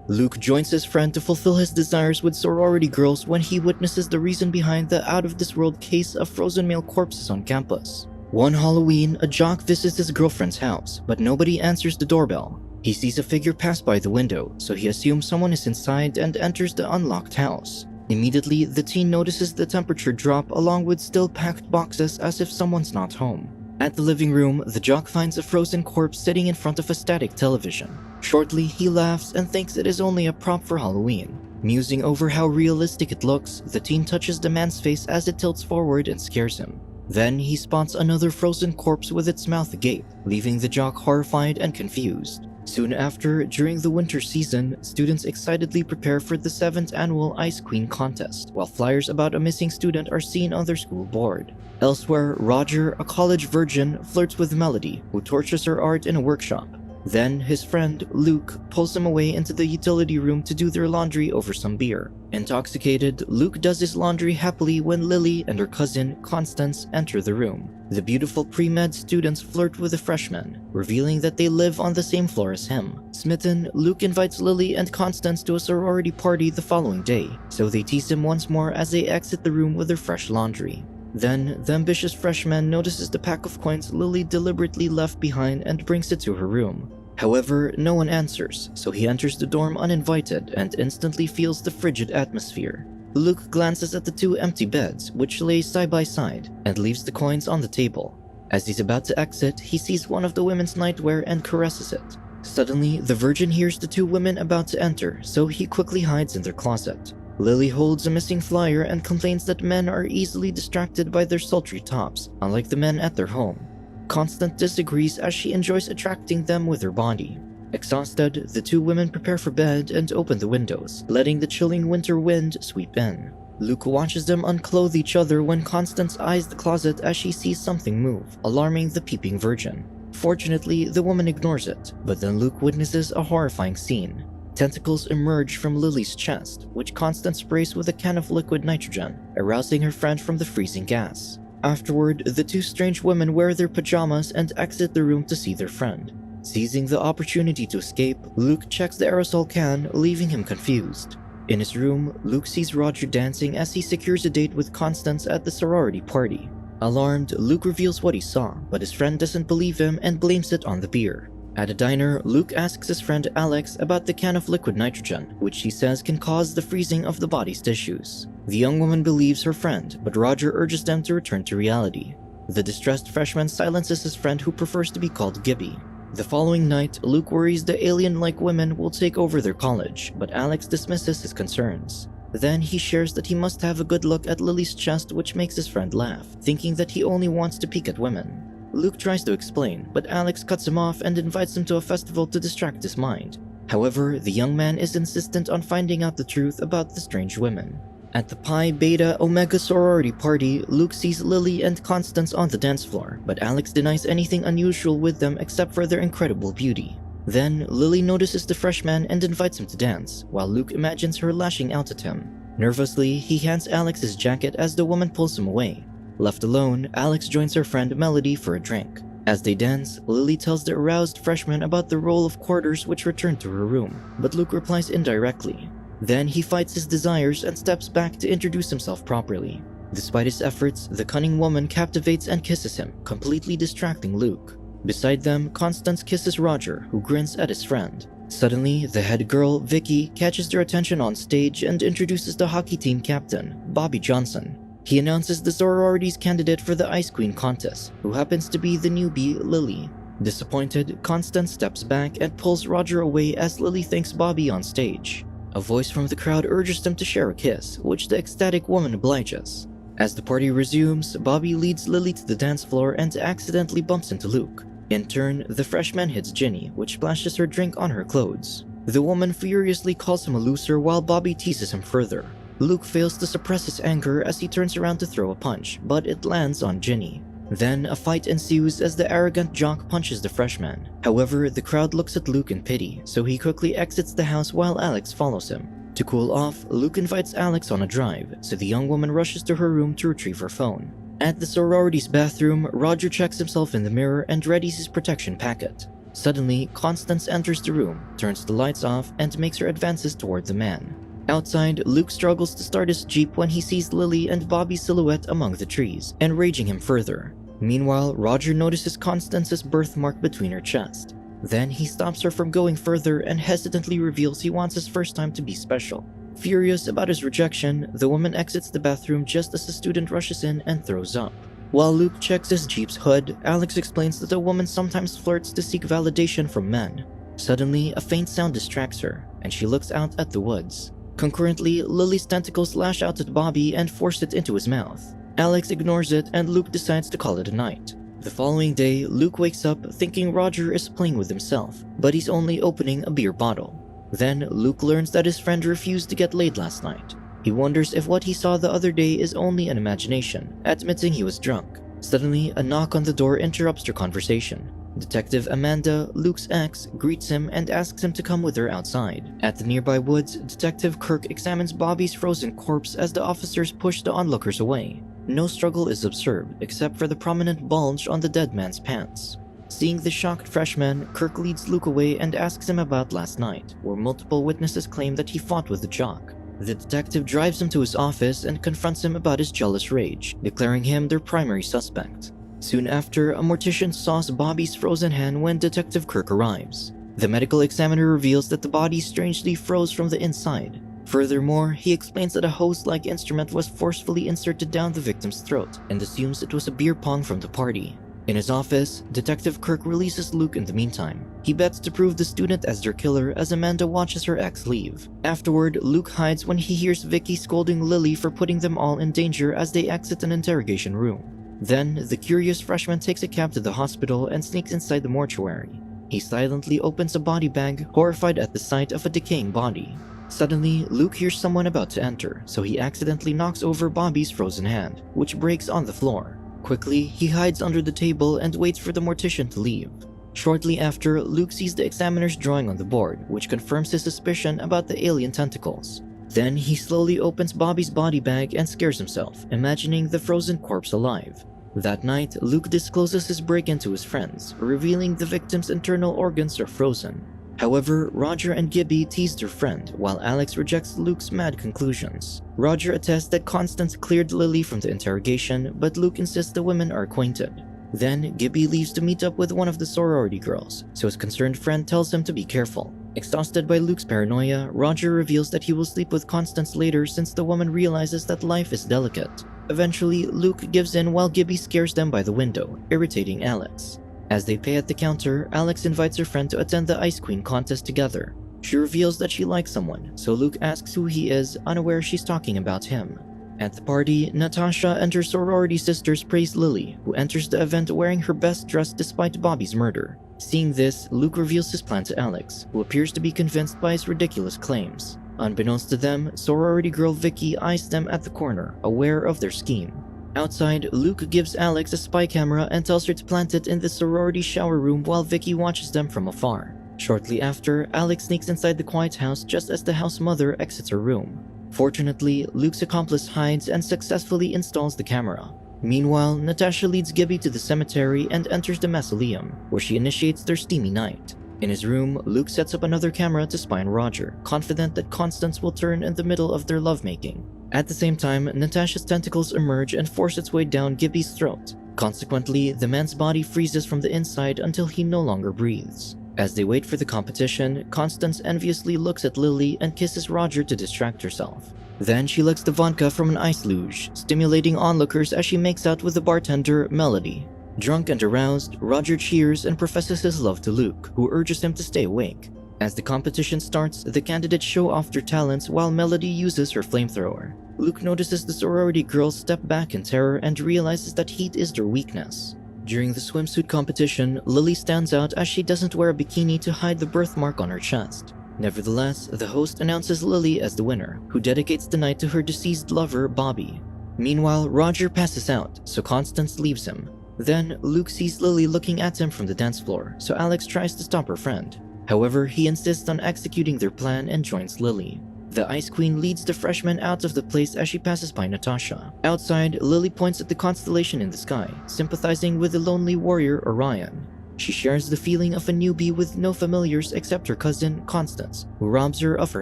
Luke joins his friend to fulfill his desires with sorority girls when he witnesses the reason behind the out-of-this-world case of frozen male corpses on campus. One Halloween, a jock visits his girlfriend's house, but nobody answers the doorbell. He sees a figure pass by the window, so he assumes someone is inside and enters the unlocked house. Immediately, the teen notices the temperature drop along with still packed boxes as if someone's not home. At the living room, the jock finds a frozen corpse sitting in front of a static television. Shortly, he laughs and thinks it is only a prop for Halloween. Musing over how realistic it looks, the teen touches the man's face as it tilts forward and scares him. Then he spots another frozen corpse with its mouth agape, leaving the jock horrified and confused. Soon after, during the winter season, students excitedly prepare for the 7th annual Ice Queen contest, while flyers about a missing student are seen on their school board. Elsewhere, Roger, a college virgin, flirts with Melody, who tortures her art in a workshop. Then, his friend, Luke, pulls him away into the utility room to do their laundry over some beer. Intoxicated, Luke does his laundry happily when Lily and her cousin, Constance, enter the room. The beautiful pre-med students flirt with the freshmen, revealing that they live on the same floor as him. Smitten, Luke invites Lily and Constance to a sorority party the following day, so they tease him once more as they exit the room with their fresh laundry. Then, the ambitious freshman notices the pack of coins Lily deliberately left behind and brings it to her room. However, no one answers, so he enters the dorm uninvited and instantly feels the frigid atmosphere. Luke glances at the 2 empty beds, which lay side by side, and leaves the coins on the table. As he's about to exit, he sees one of the women's nightwear and caresses it. Suddenly, the virgin hears the 2 women about to enter, so he quickly hides in their closet. Lily holds a missing flyer and complains that men are easily distracted by their sultry tops, unlike the men at their home. Constance disagrees as she enjoys attracting them with her body. Exhausted, the 2 women prepare for bed and open the windows, letting the chilling winter wind sweep in. Luke watches them unclothe each other when Constance eyes the closet as she sees something move, alarming the peeping virgin. Fortunately, the woman ignores it, but then Luke witnesses a horrifying scene. Tentacles emerge from Lily's chest, which Constance sprays with a can of liquid nitrogen, arousing her friend from the freezing gas. Afterward, the 2 strange women wear their pajamas and exit the room to see their friend. Seizing the opportunity to escape, Luke checks the aerosol can, leaving him confused. In his room, Luke sees Roger dancing as he secures a date with Constance at the sorority party. Alarmed, Luke reveals what he saw, but his friend doesn't believe him and blames it on the beer. At a diner, Luke asks his friend Alex about the can of liquid nitrogen, which he says can cause the freezing of the body's tissues. The young woman believes her friend, but Roger urges them to return to reality. The distressed freshman silences his friend who prefers to be called Gibby. The following night, Luke worries the alien-like women will take over their college, but Alex dismisses his concerns. Then he shares that he must have a good look at Lily's chest, which makes his friend laugh, thinking that he only wants to peek at women. Luke tries to explain, but Alex cuts him off and invites him to a festival to distract his mind. However, the young man is insistent on finding out the truth about the strange women. At the Pi Beta Omega sorority party, Luke sees Lily and Constance on the dance floor, but Alex denies anything unusual with them except for their incredible beauty. Then, Lily notices the freshman and invites him to dance, while Luke imagines her lashing out at him. Nervously, he hands Alex his jacket as the woman pulls him away. Left alone, Alex joins her friend Melody for a drink. As they dance, Lily tells the aroused freshman about the roll of quarters which returned to her room, but Luke replies indirectly. Then he fights his desires and steps back to introduce himself properly. Despite his efforts, the cunning woman captivates and kisses him, completely distracting Luke. Beside them, Constance kisses Roger, who grins at his friend. Suddenly, the head girl, Vicky, catches their attention on stage and introduces the hockey team captain, Bobby Johnson. He announces the sorority's candidate for the Ice Queen contest, who happens to be the newbie, Lily. Disappointed, Constance steps back and pulls Roger away as Lily thanks Bobby on stage. A voice from the crowd urges them to share a kiss, which the ecstatic woman obliges. As the party resumes, Bobby leads Lily to the dance floor and accidentally bumps into Luke. In turn, the freshman hits Ginny, which splashes her drink on her clothes. The woman furiously calls him a loser while Bobby teases him further. Luke fails to suppress his anger as he turns around to throw a punch, but it lands on Ginny. Then a fight ensues as the arrogant jock punches the freshman. However, the crowd looks at Luke in pity, so he quickly exits the house while Alex follows him. To cool off, Luke invites Alex on a drive, so the young woman rushes to her room to retrieve her phone. At the sorority's bathroom, Roger checks himself in the mirror and readies his protection packet. Suddenly, Constance enters the room, turns the lights off, and makes her advances toward the man. Outside, Luke struggles to start his jeep when he sees Lily and Bobby's silhouette among the trees, enraging him further. Meanwhile, Roger notices Constance's birthmark between her chest. Then he stops her from going further and hesitantly reveals he wants his first time to be special. Furious about his rejection, the woman exits the bathroom just as the student rushes in and throws up. While Luke checks his Jeep's hood, Alex explains that a woman sometimes flirts to seek validation from men. Suddenly, a faint sound distracts her, and she looks out at the woods. Concurrently, Lily's tentacles lash out at Bobby and force it into his mouth. Alex ignores it, and Luke decides to call it a night. The following day, Luke wakes up thinking Roger is playing with himself, but he's only opening a beer bottle. Then, Luke learns that his friend refused to get laid last night. He wonders if what he saw the other day is only an imagination, admitting he was drunk. Suddenly, a knock on the door interrupts their conversation. Detective Amanda, Luke's ex, greets him and asks him to come with her outside. At the nearby woods, Detective Kirk examines Bobby's frozen corpse as the officers push the onlookers away. No struggle is observed, except for the prominent bulge on the dead man's pants. Seeing the shocked freshman, Kirk leads Luke away and asks him about last night, where multiple witnesses claim that he fought with the jock. The detective drives him to his office and confronts him about his jealous rage, declaring him their primary suspect. Soon after, a mortician saws Bobby's frozen hand when Detective Kirk arrives. The medical examiner reveals that the body strangely froze from the inside. Furthermore, he explains that a hose-like instrument was forcefully inserted down the victim's throat and assumes it was a beer pong from the party. In his office, Detective Kirk releases Luke in the meantime. He bets to prove the student as their killer as Amanda watches her ex leave. Afterward, Luke hides when he hears Vicky scolding Lily for putting them all in danger as they exit an interrogation room. Then, the curious freshman takes a cab to the hospital and sneaks inside the mortuary. He silently opens a body bag, horrified at the sight of a decaying body. Suddenly, Luke hears someone about to enter, so he accidentally knocks over Bobby's frozen hand, which breaks on the floor. Quickly, he hides under the table and waits for the mortician to leave. Shortly after, Luke sees the examiner's drawing on the board, which confirms his suspicion about the alien tentacles. Then he slowly opens Bobby's body bag and scares himself, imagining the frozen corpse alive. That night, Luke discloses his break-in to his friends, revealing the victim's internal organs are frozen. However, Roger and Gibby tease their friend, while Alex rejects Luke's mad conclusions. Roger attests that Constance cleared Lily from the interrogation, but Luke insists the women are acquainted. Then, Gibby leaves to meet up with one of the sorority girls, so his concerned friend tells him to be careful. Exhausted by Luke's paranoia, Roger reveals that he will sleep with Constance later since the woman realizes that life is delicate. Eventually, Luke gives in while Gibby scares them by the window, irritating Alex. As they pay at the counter, Alex invites her friend to attend the Ice Queen contest together. She reveals that she likes someone, so Luke asks who he is, unaware she's talking about him. At the party, Natasha and her sorority sisters praise Lily, who enters the event wearing her best dress despite Bobby's murder. Seeing this, Luke reveals his plan to Alex, who appears to be convinced by his ridiculous claims. Unbeknownst to them, sorority girl Vicky eyes them at the corner, aware of their scheme. Outside, Luke gives Alex a spy camera and tells her to plant it in the sorority shower room while Vicky watches them from afar. Shortly after, Alex sneaks inside the quiet house just as the house mother exits her room. Fortunately, Luke's accomplice hides and successfully installs the camera. Meanwhile, Natasha leads Gibby to the cemetery and enters the mausoleum, where she initiates their steamy night. In his room, Luke sets up another camera to spy on Roger, confident that Constance will turn in the middle of their lovemaking. At the same time, Natasha's tentacles emerge and force its way down Gibby's throat. Consequently, the man's body freezes from the inside until he no longer breathes. As they wait for the competition, Constance enviously looks at Lily and kisses Roger to distract herself. Then she licks the vodka from an ice luge, stimulating onlookers as she makes out with the bartender, Melody. Drunk and aroused, Roger cheers and professes his love to Luke, who urges him to stay awake. As the competition starts, the candidates show off their talents while Melody uses her flamethrower. Luke notices the sorority girls step back in terror and realizes that heat is their weakness. During the swimsuit competition, Lily stands out as she doesn't wear a bikini to hide the birthmark on her chest. Nevertheless, the host announces Lily as the winner, who dedicates the night to her deceased lover, Bobby. Meanwhile, Roger passes out, so Constance leaves him. Then, Luke sees Lily looking at him from the dance floor, so Alex tries to stop her friend. However, he insists on executing their plan and joins Lily. The Ice Queen leads the freshman out of the place as she passes by Natasha. Outside, Lily points at the constellation in the sky, sympathizing with the lonely warrior Orion. She shares the feeling of a newbie with no familiars except her cousin, Constance, who robs her of her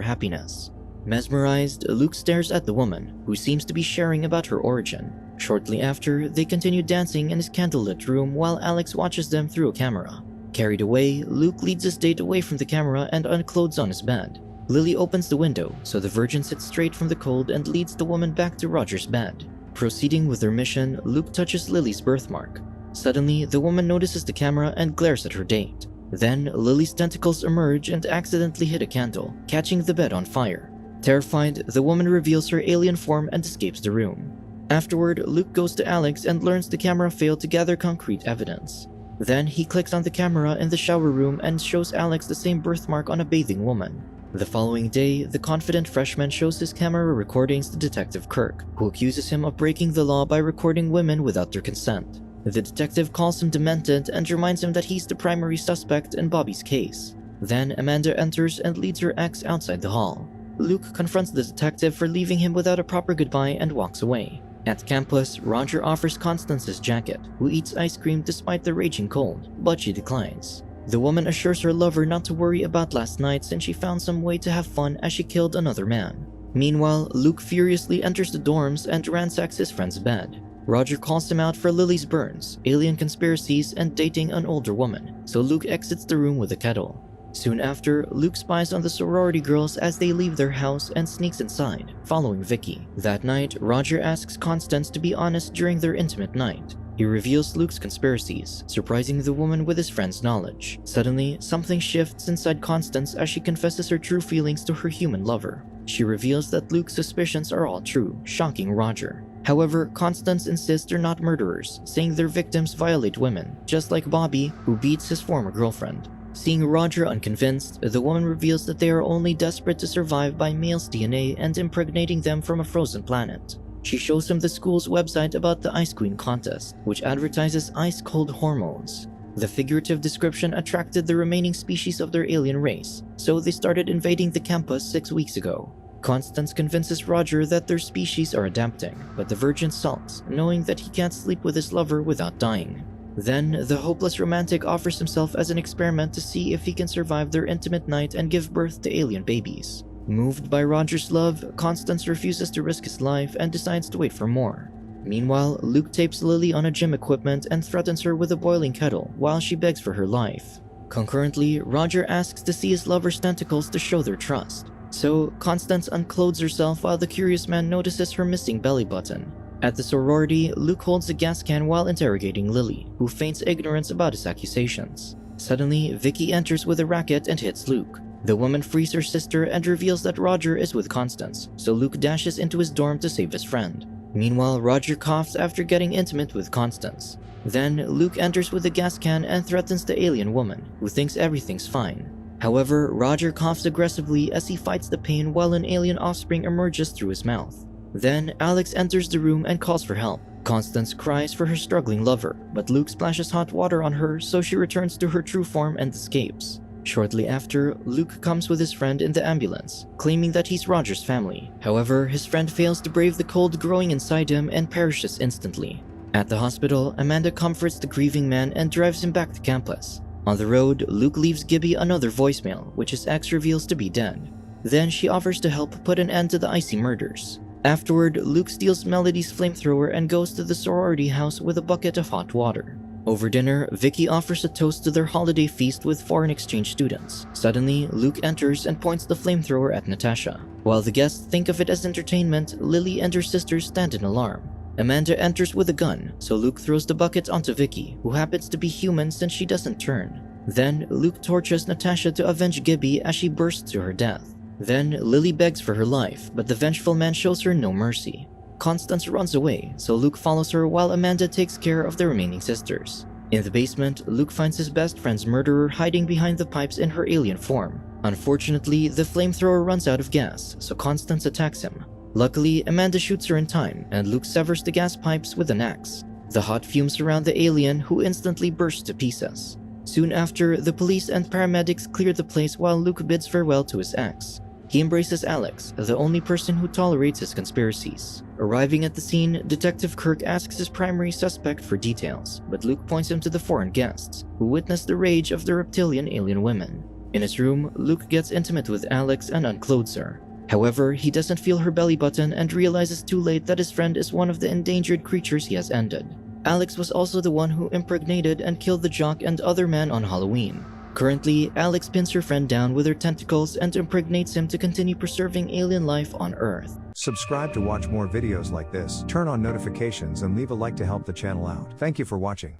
happiness. Mesmerized, Luke stares at the woman, who seems to be sharing about her origin. Shortly after, they continue dancing in his candlelit room while Alex watches them through a camera. Carried away, Luke leads his date away from the camera and unclothes on his bed. Lily opens the window, so the virgin sits straight from the cold and leads the woman back to Roger's bed. Proceeding with their mission, Luke touches Lily's birthmark. Suddenly, the woman notices the camera and glares at her date. Then, Lily's tentacles emerge and accidentally hit a candle, catching the bed on fire. Terrified, the woman reveals her alien form and escapes the room. Afterward, Luke goes to Alex and learns the camera failed to gather concrete evidence. Then, he clicks on the camera in the shower room and shows Alex the same birthmark on a bathing woman. The following day, the confident freshman shows his camera recordings to Detective Kirk, who accuses him of breaking the law by recording women without their consent. The detective calls him demented and reminds him that he's the primary suspect in Bobby's case. Then Amanda enters and leads her ex outside the hall. Luke confronts the detective for leaving him without a proper goodbye and walks away. At campus, Roger offers Constance his jacket, who eats ice cream despite the raging cold, but she declines. The woman assures her lover not to worry about last night since she found some way to have fun as she killed another man. Meanwhile, Luke furiously enters the dorms and ransacks his friend's bed. Roger calls him out for Lily's burns, alien conspiracies, and dating an older woman, so Luke exits the room with a kettle. Soon after, Luke spies on the sorority girls as they leave their house and sneaks inside, following Vicky. That night, Roger asks Constance to be honest during their intimate night. He reveals Luke's conspiracies, surprising the woman with his friend's knowledge. Suddenly, something shifts inside Constance as she confesses her true feelings to her human lover. She reveals that Luke's suspicions are all true, shocking Roger. However, Constance insists they're not murderers, saying their victims violate women, just like Bobby, who beats his former girlfriend. Seeing Roger unconvinced, the woman reveals that they are only desperate to survive by male's DNA and impregnating them from a frozen planet. She shows him the school's website about the Ice Queen contest, which advertises ice-cold hormones. The figurative description attracted the remaining species of their alien race, so they started invading the campus 6 weeks ago. Constance convinces Roger that their species are adapting, but the virgin sulks, knowing that he can't sleep with his lover without dying. Then, the hopeless romantic offers himself as an experiment to see if he can survive their intimate night and give birth to alien babies. Moved by Roger's love, Constance refuses to risk his life and decides to wait for more. Meanwhile, Luke tapes Lily on a gym equipment and threatens her with a boiling kettle while she begs for her life. Concurrently, Roger asks to see his lover's tentacles to show their trust. So, Constance unclothes herself while the curious man notices her missing belly button. At the sorority, Luke holds a gas can while interrogating Lily, who feigns ignorance about his accusations. Suddenly, Vicky enters with a racket and hits Luke. The woman frees her sister and reveals that Roger is with Constance, so Luke dashes into his dorm to save his friend. Meanwhile, Roger coughs after getting intimate with Constance. Then, Luke enters with a gas can and threatens the alien woman, who thinks everything's fine. However, Roger coughs aggressively as he fights the pain while an alien offspring emerges through his mouth. Then, Alex enters the room and calls for help. Constance cries for her struggling lover, but Luke splashes hot water on her so she returns to her true form and escapes. Shortly after, Luke comes with his friend in the ambulance, claiming that he's Roger's family. However, his friend fails to brave the cold growing inside him and perishes instantly. At the hospital, Amanda comforts the grieving man and drives him back to campus. On the road, Luke leaves Gibby another voicemail, which his ex reveals to be dead. Then she offers to help put an end to the icy murders. Afterward, Luke steals Melody's flamethrower and goes to the sorority house with a bucket of hot water. Over dinner, Vicky offers a toast to their holiday feast with foreign exchange students. Suddenly, Luke enters and points the flamethrower at Natasha. While the guests think of it as entertainment, Lily and her sisters stand in alarm. Amanda enters with a gun, so Luke throws the bucket onto Vicky, who happens to be human since she doesn't turn. Then, Luke tortures Natasha to avenge Gibby as she bursts to her death. Then, Lily begs for her life, but the vengeful man shows her no mercy. Constance runs away, so Luke follows her while Amanda takes care of the remaining sisters. In the basement, Luke finds his best friend's murderer hiding behind the pipes in her alien form. Unfortunately, the flamethrower runs out of gas, so Constance attacks him. Luckily, Amanda shoots her in time, and Luke severs the gas pipes with an axe. The hot fumes surround the alien, who instantly bursts to pieces. Soon after, the police and paramedics clear the place while Luke bids farewell to his ex. He embraces Alex, the only person who tolerates his conspiracies. Arriving at the scene, Detective Kirk asks his primary suspect for details, but Luke points him to the foreign guests, who witness the rage of the reptilian alien women. In his room, Luke gets intimate with Alex and unclothes her. However, he doesn't feel her belly button and realizes too late that his friend is one of the endangered creatures he has ended. Alex was also the one who impregnated and killed the jock and other man on Halloween. Currently, Alex pins her friend down with her tentacles and impregnates him to continue preserving alien life on Earth. Subscribe to watch more videos like this, turn on notifications and leave a like to help the channel out. Thank you for watching.